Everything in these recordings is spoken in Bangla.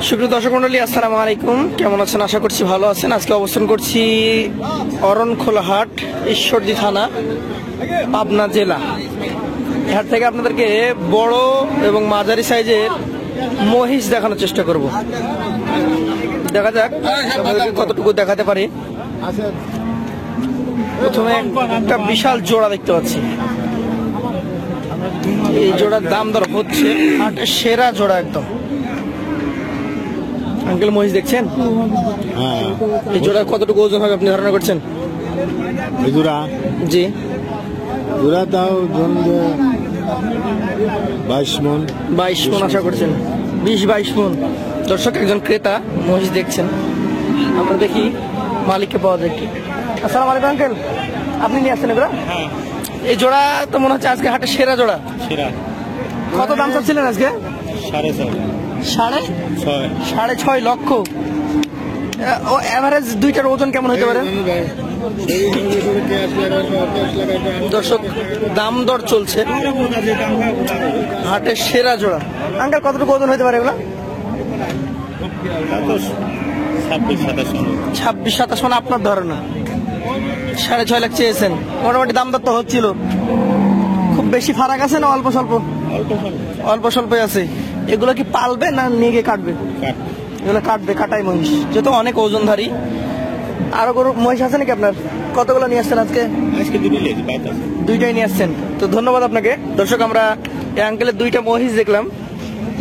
সুপ্রিয় দর্শক মন্ডলী, আসসালামু আলাইকুম। কেমন আছেন? আশা করছি ভালো আছেন। আজকে অবস্থান করছি অরণখোলা হাট, ঈশ্বরদী থানা, পাবনা জেলা। হাট থেকে আপনাদেরকে বড় এবং মাঝারি সাইজের মহিষ দেখানোর চেষ্টা করব। দেখা যাক আপনাদেরকে কতটুকু দেখাতে পারি। প্রথমে একটা বিশাল জোড়া দেখতে পাচ্ছি। এই জোড়ার দাম দর হচ্ছে হাটের সেরা জোড়া একদম। আঙ্কেল, মহিষ দেখছেন? এই জোড়া কতটুকু ওজন হবে আপনি ধারণা করছেন? এই জোড়া? জি, জোড়া তাও 22 মন। 22 মন আশা করছেন? 20-22 মন। দর্শক, একজন ক্রেতা মহিষ দেখছেন। আমরা দেখি মালিককে পাওয়া যায় কি। আসসালামু আলাইকুম আঙ্কেল, আপনি নিয়ে আসছেন এগুলো? এই জোড়া তো মনে হচ্ছে আজকে হাটের সেরা জোড়া। কত দাম চাচ্ছিলেন আজকে? 6.5 লক্ষ। ও এভারেজ দুইটার ওজন কেমন হতে পারে? দর্শক, দাম দর চলছে, হাটের সেরা জোড়া। আঙ্কেল, কতটুকু ওজন হতে পারে এগুলো? 26-27 মন আপনার ধারণা। 6.5 লাখ চেয়েছেন, মোটামুটি দাম দর তো হচ্ছিল। খুব বেশি ফারাক আছে না অল্প স্বল্প? অল্প স্বল্পই আছে। এগুলো কি পালবে না নিয়ে গিয়ে কাটবে? এগুলো কাটবে, কাটাই মহিষ, যেহেতু অনেক ওজনধারী। আরো গরু মহিষ আছে নাকি আপনার? কতগুলো নিয়ে আসছেন আজকে? দুইটাই নিয়ে আসছেন, তো ধন্যবাদ আপনাকে। দর্শক, আমরা এই আঙ্কেলের দুইটা মহিষ দেখলাম।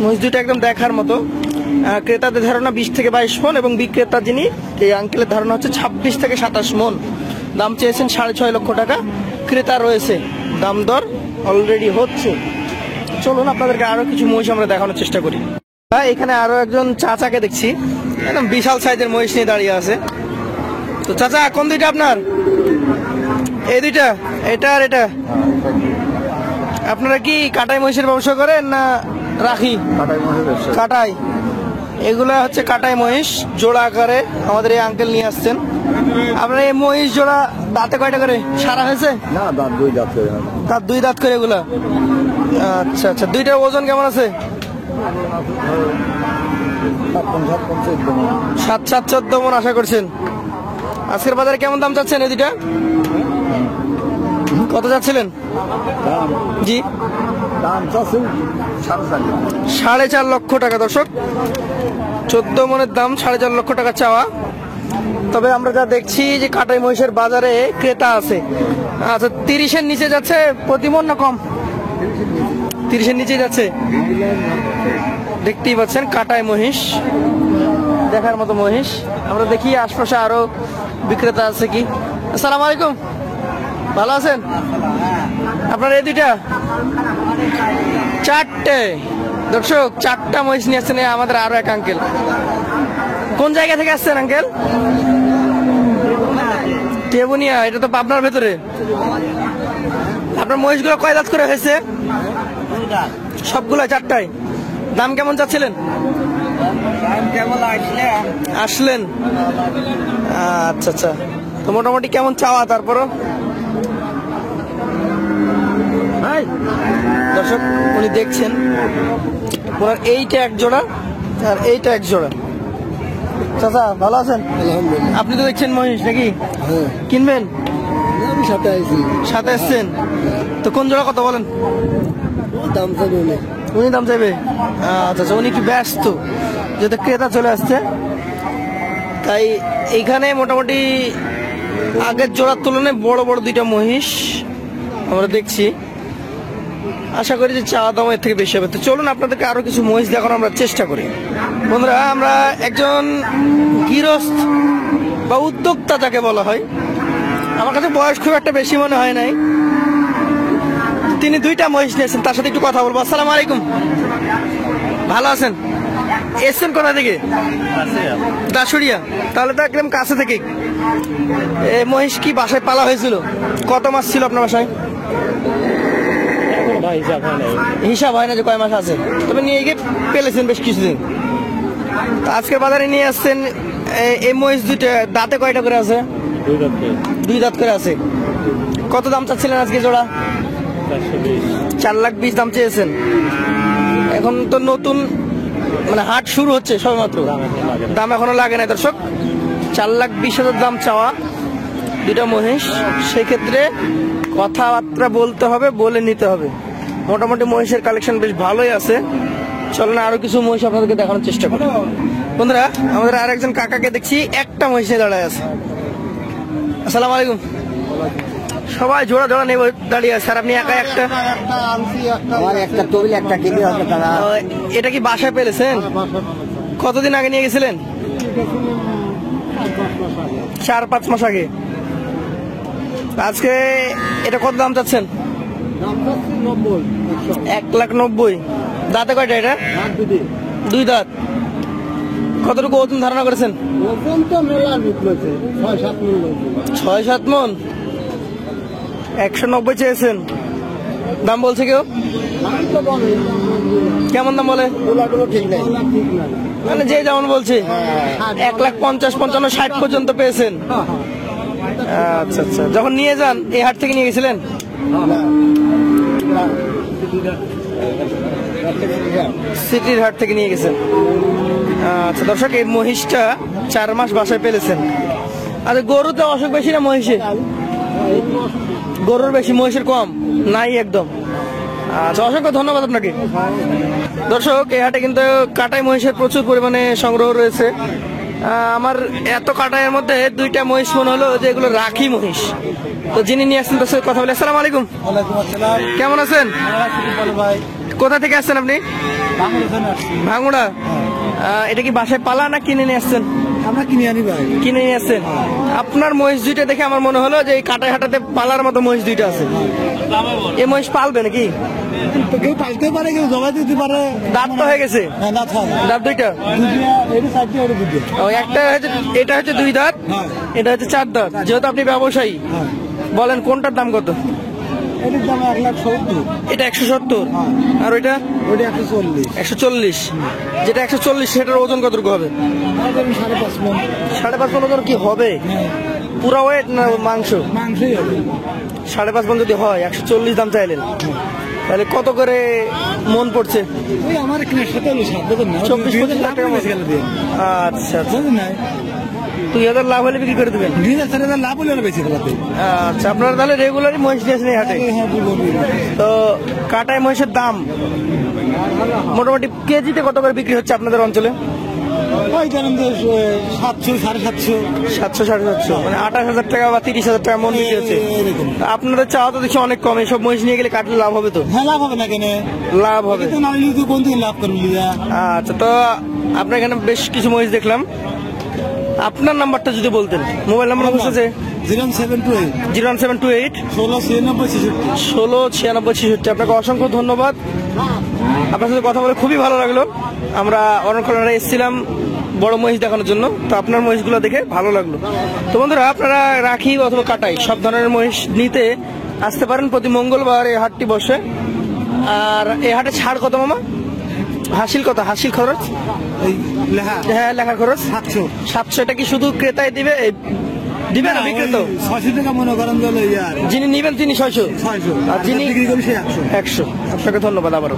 মহিষ দুইটা একদম দেখার মতো। ক্রেতাদের ধারণা 20 থেকে 22 মন এবং বিক্রেতা যিনি, এই আঙ্কেলের ধারণা হচ্ছে 26 থেকে 27 মন। দাম চেয়েছেন 6.5 লক্ষ টাকা। ক্রেতা রয়েছে, দাম দর অলরেডি হচ্ছে। চলুন আপনাদেরকে আরো কিছু মহিষ আমরা দেখানোর চেষ্টা করি। এখানে আরো একজন চাচাকে দেখছি, একদম বিশাল সাইজের মহিষ নিয়ে দাঁড়িয়ে আছে। তো চাচা, কোন দুইটা আপনার? এই দুইটা, এটা আর এটা? আপনারা কি কাটাই মহিষের ব্যবসা করেন না রাখি? কাটাই। এগুলা হচ্ছে কাটাই মহিষ, জোড়া আকারে আমাদের এই আঙ্কেল নিয়ে আসছেন। আপনার এই মহিষ জোড়া দাঁতে কয়টা করে সারা হয়েছে? না, দাঁত 2 দাঁত করে। দাঁত 2 দাঁত করে এগুলা? আচ্ছা আচ্ছা। দুইটার ওজন কেমন আছে? 7-14 মন আশা করছেন। আজকের বাজারে কেমন দাম চাচ্ছেন এই দুইটা? কত যাচ্ছিলেন? জি, দাম চাচ্ছি 4.5 লক্ষ টাকা। দর্শক, 14 মনের দাম 4.5 লক্ষ টাকা চাওয়া। তবে আমরা যা দেখছি যে কাটাই মহিষের বাজারে ক্রেতা আছে। আচ্ছা, 30-এর নিচে যাচ্ছে প্রতি মন না কম? 30-এর নিচে যাচ্ছে। দেখতেই পাচ্ছেন কাটাই মহিষ, দেখার মতো মহিষ। আমরা দেখি আশপাশে আরো বিক্রেতা আছে কি। আসসালামু আলাইকুম, ভালো আছেন? আপনার এই দুইটা? 4টে। দর্শক, 4টা মহিষ নিয়ে আসছেন আমাদের আরো এক আঙ্কেল। কোন জায়গা থেকে আসছেন আঙ্কেল? টেবুনিয়া। এটা তো পাবনার ভেতরে। আপনার মহিষগুলো কয় দাঁত করে হয়েছে? সবগুলো 4টাই। দাম কেমন চাচ্ছিলেন? আসলেন? আচ্ছা আচ্ছা। তো মোটামুটি কেমন চাওয়া তারপরও? দর্শক, উনি দেখছেন ওনার এইটা এক জোড়া আর এইটা এক জোড়া। চাচা, ভালো আছেন? আপনি তো দেখছেন মহিষ নাকি? কিনবেন? সাথে আসছেন। তো কোন জোড়া কত বলেন? উনি দাম চাইবে? আচ্ছা আচ্ছা। উনি কি ব্যস্ত, যেহেতু ক্রেতা চলে আসছে, তাই এইখানে মোটামুটি আগের জোড়ার তুলনায় বড় বড় দুইটা মহিষ আমরা দেখছি। আশা করি যে চাওয়া দাম এর থেকে বেশি হবে। তো চলুন আপনাদেরকে আরো কিছু মহিষ দেখানোর আমরা চেষ্টা করি। বন্ধুরা, আমরা একজন গৃহস্থ বা উদ্যোক্তা যাকে বলা হয়, আমার কাছে বয়স খুব একটা বেশি মনে হয় নাই, তিনি দুইটা মহিষ নিয়েছেন। তার সাথে একটু কথা বলবো। আসসালামু আলাইকুম, ভালো আছেন? এসছেন কোথা থেকে? দাসুরিয়া। তাহলে তো একদম কাছে থেকে। এই মহিষ কি বাসায় পালা হয়েছিল? কত মাস ছিল আপনার বাসায়? হিসাব হয় না যে কয় মাস আছে, তবে নিয়ে গিয়ে পেলেছেন বেশ কিছুদিন। আজকের বাজারে নিয়ে আসছেন এই মহিষ দুইটা। দাঁতে কয়টা করে আছে? 2 দাঁত করে আছে। কত দাম চাচ্ছিলেন আজকে জোড়া? 4,20,000 দাম চেয়েছেন। এখন তো নতুন মানে হাট শুরু হচ্ছে সবেমাত্র, দাম এখনো লাগে না দর্শক। 4,20,000 দাম চাওয়া দুইটা মহিষ, সেক্ষেত্রে কথাবার্তা বলতে হবে, বলে নিতে হবে। মোটামুটি মহিষের কালেকশন বেশ ভালোই আছে। চলো না আরো কিছু মহিষ আপনাদেরকে দেখানোর চেষ্টা করি। বন্ধুরা, আমাদের আর একজন কাকাকে দেখছি একটা মহিষে দাঁড়ায় আছে। আসসালামু আলাইকুম। সবাই জোড়া জোড়া নেই দাঁড়িয়ে আছে, আর আপনি একা একটা? আমার একটা তবিল একটা কেজি আছে তারা। এটা কি বাসায় পেলেছেন? কতদিন আগে নিয়ে গেছিলেন? 4-5 মাস আগে। আজকে এটা কত দাম চাচ্ছেন? 1,90,000। দাঁতে কয়টা এটা? 2 দাঁত। কতটুকু ওজন ধারণা করেছেন? 6-7 মন। 190 চেয়েছেন, দাম বলছে কেউ? কেমন দাম বলে? ঠিক নেই, মানে যে যেমন বলছে। 1,50,000, 55, 60 পর্যন্ত পেয়েছেন। আচ্ছা আচ্ছা, যখন নিয়ে যান এই হাট থেকে নিয়ে গেছিলেন? সিটির হাট থেকে নিয়ে গেছেন। আচ্ছা দর্শক, এই মহিষটা 4 মাস বাসায় পেলেছেন। আচ্ছা, গরুতে অসুখ বেশি না মহিষে? গরুর বেশি, মহিষের কম নাই একদম। আচ্ছা, অসংখ্য ধন্যবাদ আপনাকে। দর্শক, এই হাটে কিন্তু কাটাই মহিষের প্রচুর পরিমাণে সংগ্রহ রয়েছে। আমার এত কাটাইয়ের মধ্যে 2টা মহিষ মনে হলো যে এগুলো রাখি মহিষ। তো যিনি নিয়ে আসছেন তার সাথে কথা বলি। আসসালামু আলাইকুম। কেমন আছেন? কোথা থেকে আসছেন আপনি? ভাঙুড়া। এটা কি বাসায় পালা না কিনে নিয়ে আসছেন? আমরা কিনে আনি ভাই। কিনে নিয়ে আসছেন। আপনার মহিষ 2টা দেখে আমার মনে হলো যে এই কাটাই হাটাতে পালার মতো মহিষ 2টা আছে। এই মহিষ পালবে নাকি? কেউ পালতে পারে, কেউ জবাই দিতে পারে। দাঁত তো হয়ে গেছে? দাঁত 2টা? একটা হচ্ছে, এটা হচ্ছে 2 দাঁত, এটা হচ্ছে 4 দাঁত। যেহেতু আপনি ব্যবসায়ী, বলেন কোনটার দাম কত? এটার দাম 1,70,000। এটা 170, আর ওইটা? ওইটা 140। 140। যেটা 140 সেটার ওজন কতটুকু হবে? 5.5 মণ। 5.5 মণ ওজন কি হবে? পুরা ওয়েট না মাংস? মাংসই হবে। 5.5 মণ যদি হয়, 140 দাম চাইলেন, তাহলে কত করে মন পড়ছে? ওই আমার কিনা 24-25 লাখ টাকা। আচ্ছা আচ্ছা, 2,000 লাভ হলে বিক্রি করে দেবেন? 2,000 লাভ হলে বেশি ফেলাতে। আচ্ছা, আপনারা তাহলে রেগুলারই মহিষ নিয়ে আসেন এই হাটে? তো কাটাই মহিষের দাম মোটামুটি কেজিতে কত করে বিক্রি হচ্ছে আপনাদের অঞ্চলে? ওই জানেন যে 700, 750। 700-750, মানে 28,000 টাকা বা 30,000 টাকা মন বিক্রি হচ্ছে। আপনাদের চাওয়া তো দেখছি অনেক কম। এইসব মহিষ নিয়ে গেলে কাটলে লাভ হবে তো? হ্যাঁ, লাভ হবে না কেন? লাভ হবে। কোন দিকে লাভ করবি? আচ্ছা, তো আপনার এখানে বেশ কিছু মহিষ দেখলাম। আপনার নাম্বারটা যদি বলতেন। মোবাইল নাম্বার বসেছে 01728 169666। আপনাকে অসংখ্য ধন্যবাদ। আপনার সাথে কথা বলে খুবই ভালো লাগলো। আমরা অরণখোলায় এসেছিলাম বড় মহিষ দেখানোর জন্য, তো আপনার মহিষগুলো দেখে ভালো লাগলো। তো বন্ধুরা, আপনারা রাখি অথবা কাটাই সব ধরনের মহিষ নিতে আসতে পারেন। প্রতি মঙ্গলবার এই হাটটি বসে। আর এই হাটে ছাড় কত মামা? হাসিল কত? হাসিল খরচ? হ্যাঁ, লেখা খরচ 700। এটা কি শুধু ক্রেতায় দিবে না বিক্রেতা? 600 টাকা মনে করেন। যিনি নিবেন তিনি 600, আর যিনি 100। আপনাকে ধন্যবাদ আবারও।